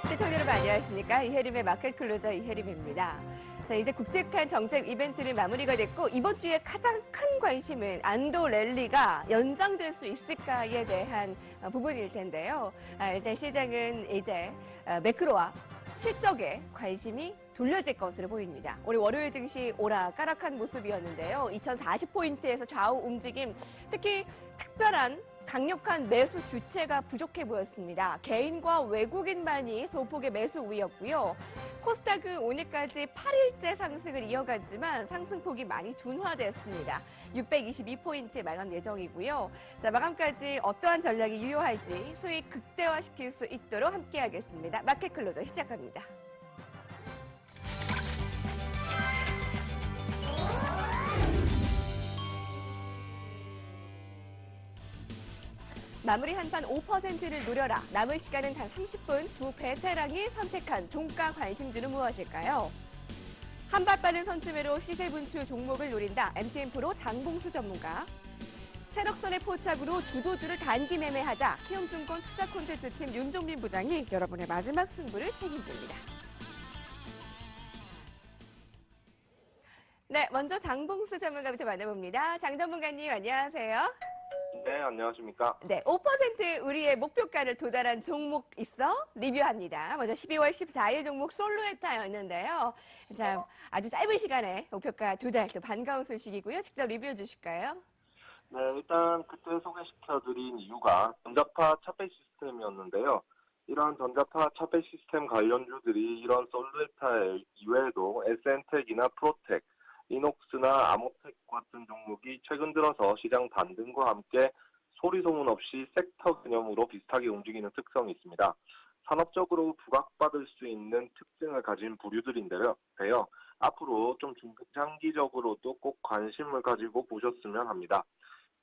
시청자 여러분 안녕하십니까? 이혜림의 마켓 클로저 이혜림입니다. 자, 이제 국제판 정책 이벤트는 마무리가 됐고 이번 주에 가장 큰 관심은 안도 랠리가 연장될 수 있을까에 대한 부분일 텐데요. 일단 시장은 이제 매크로와 실적에 관심이 돌려질 것으로 보입니다. 오늘 월요일 증시 오락가락한 모습이었는데요. 2040포인트에서 좌우 움직임, 특히 특별한 강력한 매수 주체가 부족해 보였습니다. 개인과 외국인만이 소폭의 매수 우위였고요. 코스닥은 오늘까지 8일째 상승을 이어갔지만 상승폭이 많이 둔화됐습니다. 622포인트 마감 예정이고요. 자, 마감까지 어떠한 전략이 유효할지 수익 극대화시킬 수 있도록 함께하겠습니다. 마켓 클로저 시작합니다. 마무리 한판 5%를 노려라. 남은 시간은 단 30분. 두 베테랑이 선택한 종가 관심주는 무엇일까요? 한발 빠른 선취매로 시세 분출 종목을 노린다. MTM프로 장봉수 전문가. 세력선의 포착으로 주도주를 단기 매매하자. 키움증권 투자 콘텐츠팀 윤종민 부장이 여러분의 마지막 승부를 책임집니다. 네, 먼저 장봉수 전문가부터 만나봅니다. 장 전문가님 안녕하세요. 네, 안녕하십니까. 네, 5% 우리의 목표가를 도달한 종목 있어 리뷰합니다. 먼저 12월 14일 종목 솔로에타였는데요. 자, 아주 짧은 시간에 목표가 도달, 또 반가운 소식이고요. 직접 리뷰해 주실까요? 네, 일단 그때 소개시켜드린 이유가 전자파 차폐 시스템이었는데요. 이러한 전자파 차폐 시스템 관련주들이 이런 솔루에타 이외에도 SN텍이나 프로텍, 이녹스나 아모텍 같은 종목이 최근 들어서 시장 반등과 함께 소리 소문 없이 섹터 개념으로 비슷하게 움직이는 특성이 있습니다. 산업적으로 부각받을 수 있는 특징을 가진 부류들인데요. 앞으로 좀 중장기적으로도 꼭 관심을 가지고 보셨으면 합니다.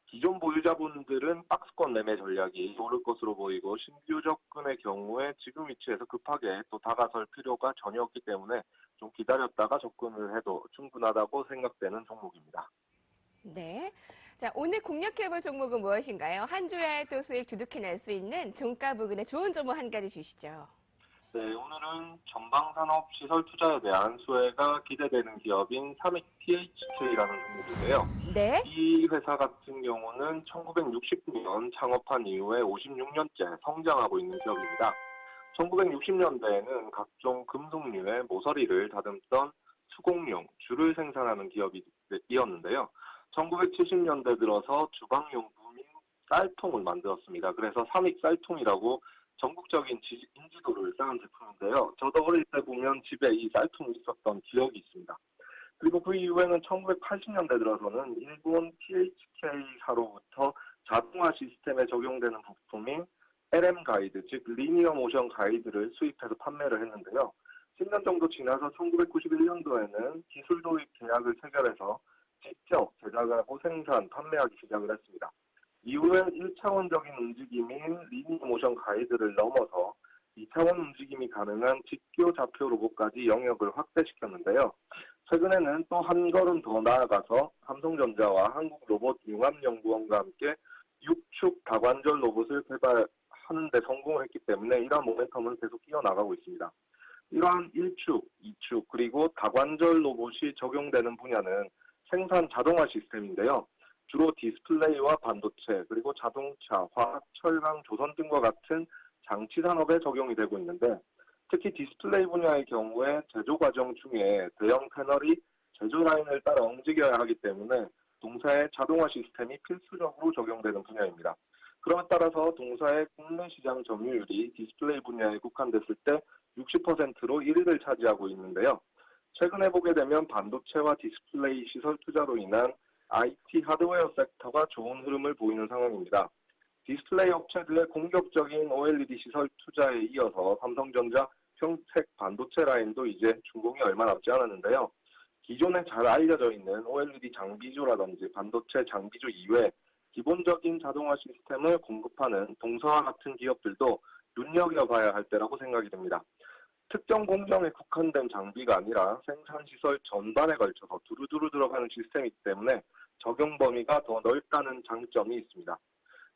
기존 보유자분들은 박스권 매매 전략이 오를 것으로 보이고 신규 접근의 경우에 지금 위치에서 급하게 또 다가설 필요가 전혀 없기 때문에 좀 기다렸다가 접근을 해도 충분하다고 생각되는 종목입니다. 네. 자, 오늘 공략해볼 종목은 무엇인가요? 한 주에 또 수익 두둑해낼 수 있는 종가 부근의 좋은 종목 한 가지 주시죠. 네, 오늘은 전방산업 시설 투자에 대한 수혜가 기대되는 기업인 삼익 THK라는 종목인데요. 네. 이 회사 같은 경우는 1960년 창업한 이후에 56년째 성장하고 있는 기업입니다. 1960년대에는 각종 금속류의 모서리를 다듬던 수공용, 줄을 생산하는 기업이었는데요. 1970년대 들어서 주방용품인 쌀통을 만들었습니다. 그래서 삼익 쌀통이라고 전국적인 인지도를 쌓은 제품인데요. 저도 어릴 때 보면 집에 이 쌀통이 있었던 기억이 있습니다. 그리고 그 이후에는 1980년대 들어서는 일본 THK사로부터 자동화 시스템에 적용되는 부품인 LM 가이드, 즉 리니어 모션 가이드를 수입해서 판매를 했는데요. 10년 정도 지나서 1991년도에는 기술 도입 계약을 체결해서 직접 제작하고 생산, 판매하기 시작을 했습니다. 이후에 1차원적인 움직임인 리니어 모션 가이드를 넘어서 2차원 움직임이 가능한 직교 좌표 로봇까지 영역을 확대시켰는데요. 최근에는 또 한 걸음 더 나아가서 삼성전자와 한국로봇융합연구원과 함께 6축 다관절 로봇을 개발하는 데 성공을 했기 때문에 이러한 모멘텀은 계속 이어나가고 있습니다. 이러한 1축, 2축, 그리고 다관절 로봇이 적용되는 분야는 생산 자동화 시스템인데요. 주로 디스플레이와 반도체, 그리고 자동차, 화학, 철강, 조선 등과 같은 장치 산업에 적용이 되고 있는데 특히 디스플레이 분야의 경우에 제조 과정 중에 대형 패널이 제조 라인을 따라 움직여야 하기 때문에 동사의 자동화 시스템이 필수적으로 적용되는 분야입니다. 그럼에 따라서 동사의 국내 시장 점유율이 디스플레이 분야에 국한됐을 때 60%로 1위를 차지하고 있는데요. 최근에 보게 되면 반도체와 디스플레이 시설 투자로 인한 IT 하드웨어 섹터가 좋은 흐름을 보이는 상황입니다. 디스플레이 업체들의 공격적인 OLED 시설 투자에 이어서 삼성전자 평택 반도체 라인도 이제 준공이 얼마 남지 않았는데요. 기존에 잘 알려져 있는 OLED 장비주라든지 반도체 장비주 이외 기본적인 자동화 시스템을 공급하는 동서와 같은 기업들도 눈여겨봐야 할 때라고 생각이 됩니다. 특정 공정에 국한된 장비가 아니라 생산시설 전반에 걸쳐서 두루두루 들어가는 시스템이기 때문에 적용 범위가 더 넓다는 장점이 있습니다.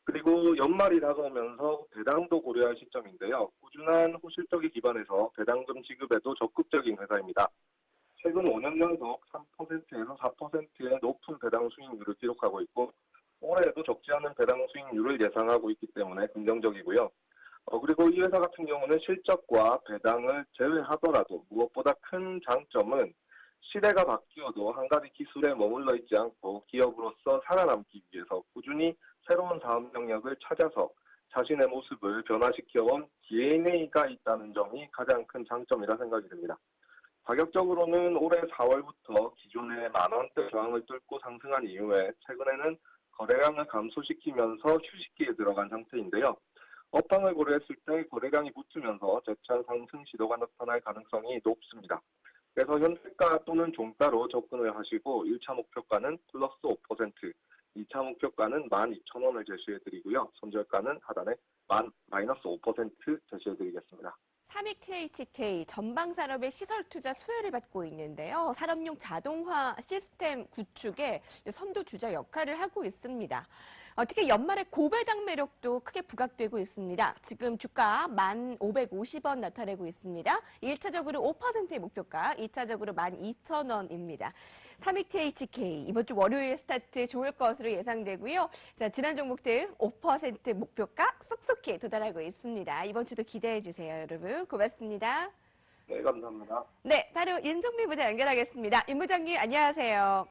그리고 연말이 다가오면서 배당도 고려할 시점인데요. 꾸준한 호실적에 기반해서 배당금 지급에도 적극적인 회사입니다. 최근 5년 연속 3%에서 4%의 높은 배당 수익률을 기록하고 있고 올해에도 적지 않은 배당 수익률을 예상하고 있기 때문에 긍정적이고요. 그리고 이 회사 같은 경우는 실적과 배당을 제외하더라도 무엇보다 큰 장점은 시대가 바뀌어도 한 가지 기술에 머물러 있지 않고 기업으로서 살아남기 위해서 꾸준히 새로운 사업 영역을 찾아서 자신의 모습을 변화시켜온 DNA가 있다는 점이 가장 큰 장점이라 생각이 듭니다. 가격적으로는 올해 4월부터 기존의 만원대 저항을 뚫고 상승한 이후에 최근에는 거래량을 감소시키면서 휴식기에 들어간 상태인데요. 업황을 고려했을 때 거래량이 붙으면서 재차 상승 시도가 나타날 가능성이 높습니다. 그래서 현재가 또는 종가로 접근을 하시고 1차 목표가는 플러스 5%, 2차 목표가는 12,000원을 제시해드리고요. 손절가는 하단에 마이너스 5% 제시해드리겠습니다. 삼익 THK 전방산업의 시설 투자 수혜를 받고 있는데요. 산업용 자동화 시스템 구축에 선도 주자 역할을 하고 있습니다. 특히 연말에 고배당 매력도 크게 부각되고 있습니다. 지금 주가 1,550원 나타내고 있습니다. 1차적으로 5%의 목표가, 2차적으로 12,000원입니다. 삼익 THK 이번 주 월요일 스타트 좋을 것으로 예상되고요. 자, 지난 종목들 5% 목표가 쏙쏙히 도달하고 있습니다. 이번 주도 기대해 주세요, 여러분. 고맙습니다. 네, 감사합니다. 네, 바로 윤정민 부장 연결하겠습니다. 윤 부장님, 안녕하세요.